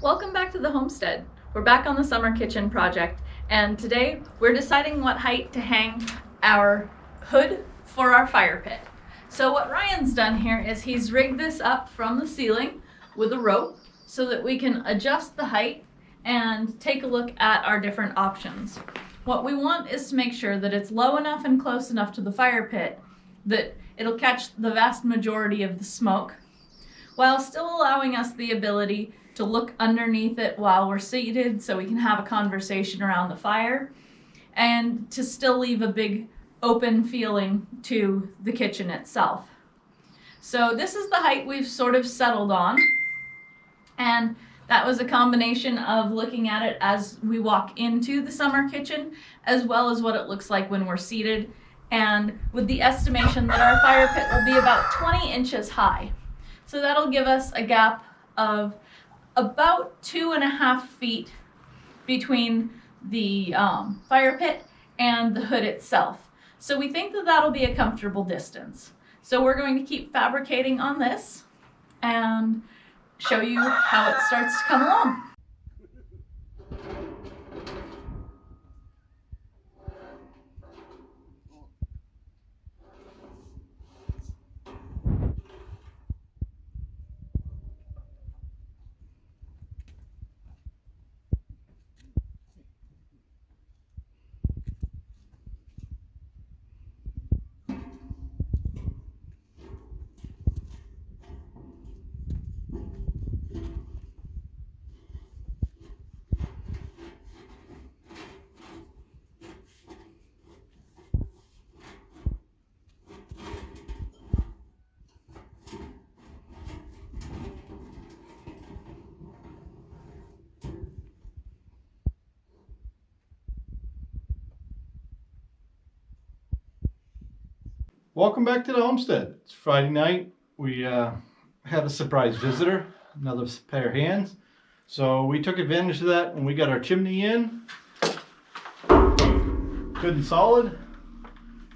Welcome back to the homestead. We're back on the summer kitchen project, and today we're deciding what height to hang our hood for our fire pit. So what Ryan's done here is he's rigged this up from the ceiling with a rope so that we can adjust the height and take a look at our different options. What we want is to make sure that it's low enough and close enough to the fire pit that it'll catch the vast majority of the smoke, while still allowing us the ability to look underneath it while we're seated so we can have a conversation around the fire, and to still leave a big open feeling to the kitchen itself. So this is the height we've sort of settled on, and that was a combination of looking at it as we walk into the summer kitchen, as well as what it looks like when we're seated, and with the estimation that our fire pit will be about 20 inches high. So that'll give us a gap of about 2.5 feet between the fire pit and the hood itself. So we think that that'll be a comfortable distance. So we're going to keep fabricating on this and show you how it starts to come along. Welcome back to the homestead. It's Friday night. We had a surprise visitor, another pair of hands. So we took advantage of that and we got our chimney in, good and solid,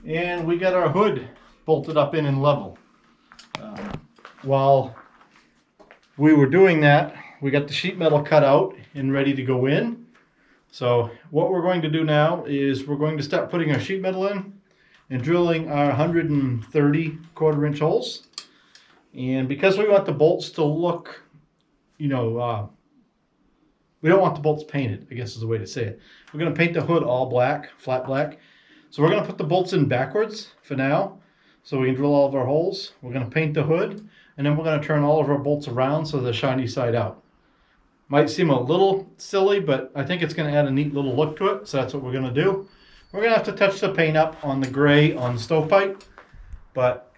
and we got our hood bolted up in and level. While we were doing that, we got the sheet metal cut out and ready to go in. So what we're going to do now is we're going to start putting our sheet metal in and drilling our 130 1/4-inch holes. And because we want the bolts to look, we don't want the bolts painted, I guess is the way to say it. We're going to paint the hood all black, flat black. So we're going to put the bolts in backwards for now so we can drill all of our holes. We're going to paint the hood, and then we're going to turn all of our bolts around so they're shiny side out. Might seem a little silly, but I think it's going to add a neat little look to it, so that's what we're going to do. We're going to have to touch the paint up on the gray on the stovepipe, but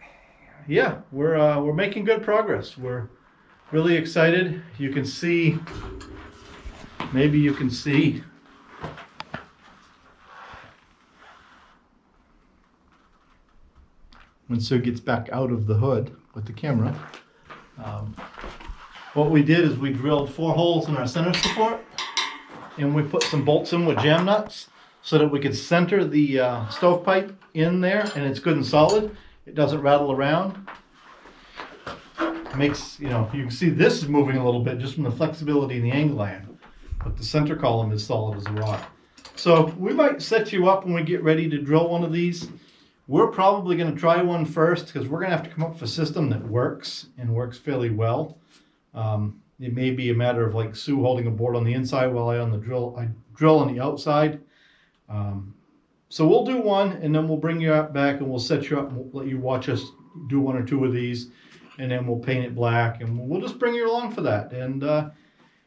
yeah, we're making good progress. We're really excited. You can see, maybe you can see, when Sue gets back out of the hood with the camera. What we did is we drilled 4 holes in our center support, and we put some bolts in with jam nuts so that we could center the stovepipe in there, and it's good and solid. It doesn't rattle around. It makes, you can see this is moving a little bit just from the flexibility and the angle iron, but the center column is solid as a rock. So we might set you up when we get ready to drill one of these. We're probably going to try one first because we're going to have to come up with a system that works and works fairly well. It may be a matter of like Sue holding a board on the inside while I drill on the outside. So we'll do one, and then we'll bring you back and we'll set you up and we'll let you watch us do 1 or 2 of these, and then we'll paint it black, and we'll just bring you along for that. And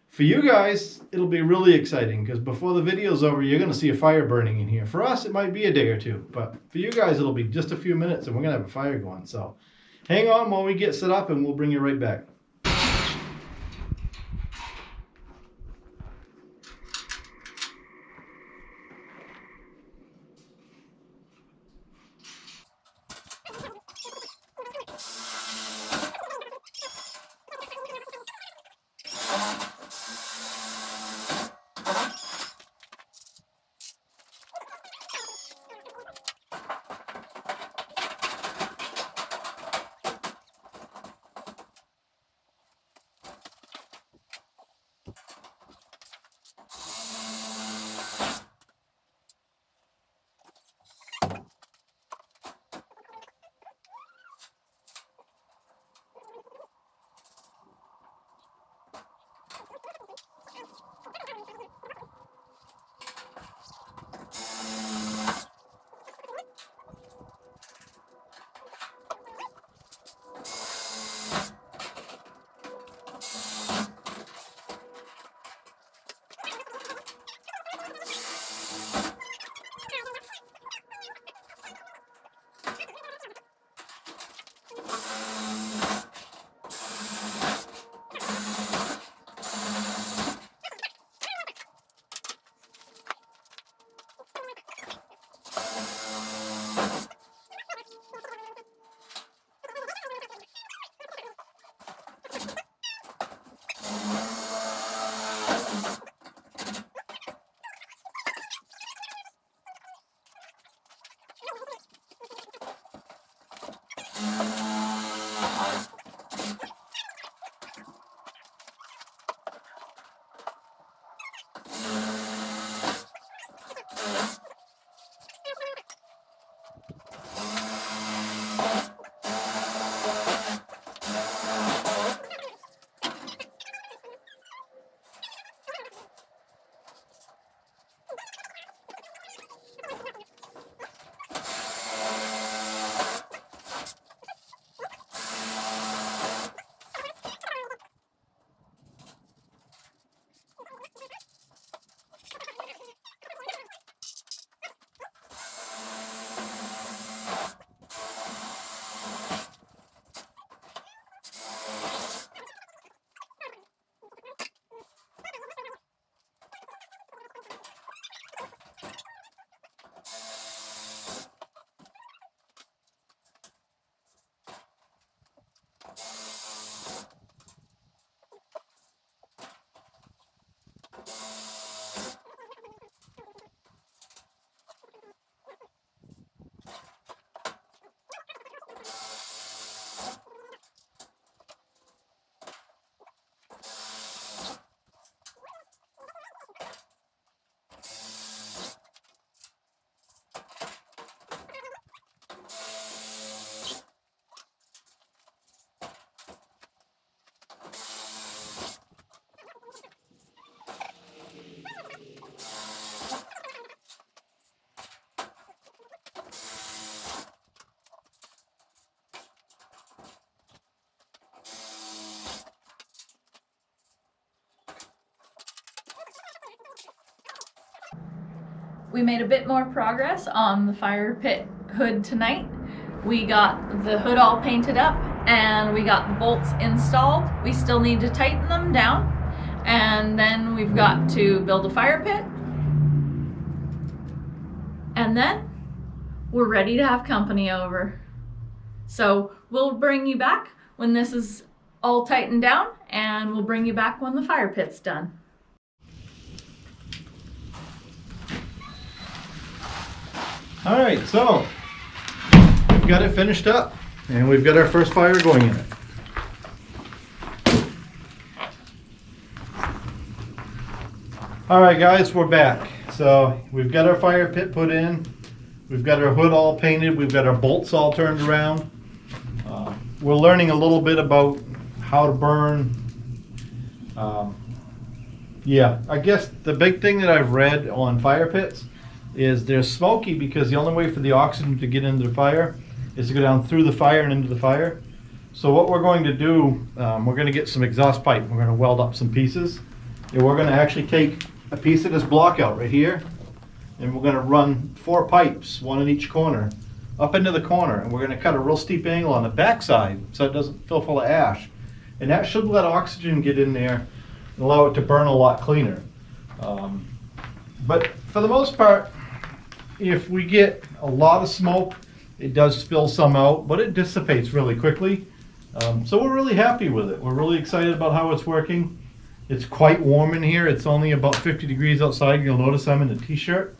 for you guys, it'll be really exciting because before the video's over, you're going to see a fire burning in here. For us, it might be a day or 2, but for you guys, it'll be just a few minutes and we're going to have a fire going. So hang on while we get set up and we'll bring you right back. we made a bit more progress on the fire pit hood tonight. We got the hood all painted up and we got the bolts installed. We still need to tighten them down, and then we've got to build a fire pit, and then we're ready to have company over. So we'll bring you back when this is all tightened down, and we'll bring you back when the fire pit's done. All right, so we've got it finished up and we've got our first fire going in it. All right guys, we're back. So we've got our fire pit put in, we've got our hood all painted, we've got our bolts all turned around. We're learning a little bit about how to burn. Yeah, I guess the big thing that I've read on fire pits is they're smoky because the only way for the oxygen to get into the fire is to go down through the fire and into the fire. So what we're going to do, we're going to get some exhaust pipe. We're going to weld up some pieces, and we're going to actually take a piece of this block out right here, and we're going to run 4 pipes, 1 in each corner, up into the corner, and we're going to cut a real steep angle on the back side so it doesn't fill full of ash. And that should let oxygen get in there and allow it to burn a lot cleaner. But for the most part, if we get a lot of smoke, it does spill some out, but it dissipates really quickly. So we're really happy with it. We're really excited about how it's working. It's quite warm in here. It's only about 50 degrees outside. You'll notice I'm in a t-shirt.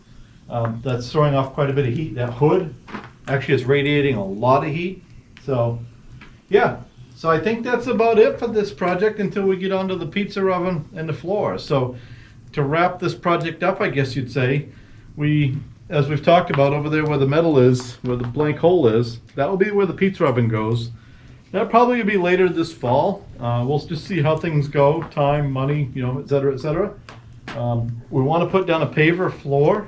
That's throwing off quite a bit of heat. That hood actually is radiating a lot of heat. So yeah, so I think that's about it for this project until we get onto the pizza oven and the floor. So to wrap this project up, I guess you'd say, as we've talked about over there where the metal is, where the blank hole is, that will be where the pizza oven goes. That'll probably be later this fall. We'll just see how things go, time, money, et cetera, et cetera. We want to put down a paver floor.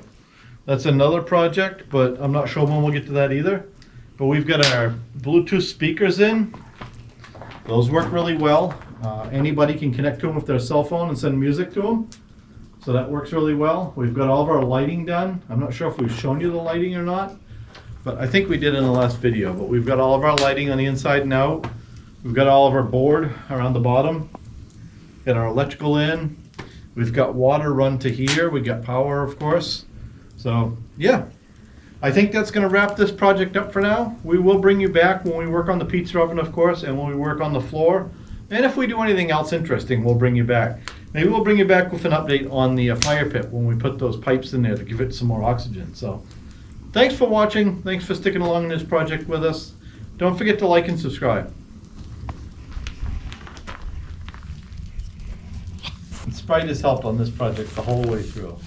That's another project, but I'm not sure when we'll get to that either. But we've got our Bluetooth speakers in. Those work really well. Anybody can connect to them with their cell phone and send music to them. So that works really well. We've got all of our lighting done. I'm not sure if we've shown you the lighting or not, but I think we did in the last video. But we've got all of our lighting on the inside and out. We've got all of our board around the bottom. Got our electrical in. We've got water run to here. We got power, of course. So yeah, I think that's going to wrap this project up for now. We will bring you back when we work on the pizza oven, of course, and when we work on the floor. And if we do anything else interesting, we'll bring you back. Maybe we'll bring you back with an update on the fire pit when we put those pipes in there to give it some more oxygen. So thanks for watching. Thanks for sticking along in this project with us. Don't forget to like and subscribe. And Sprite has helped on this project the whole way through.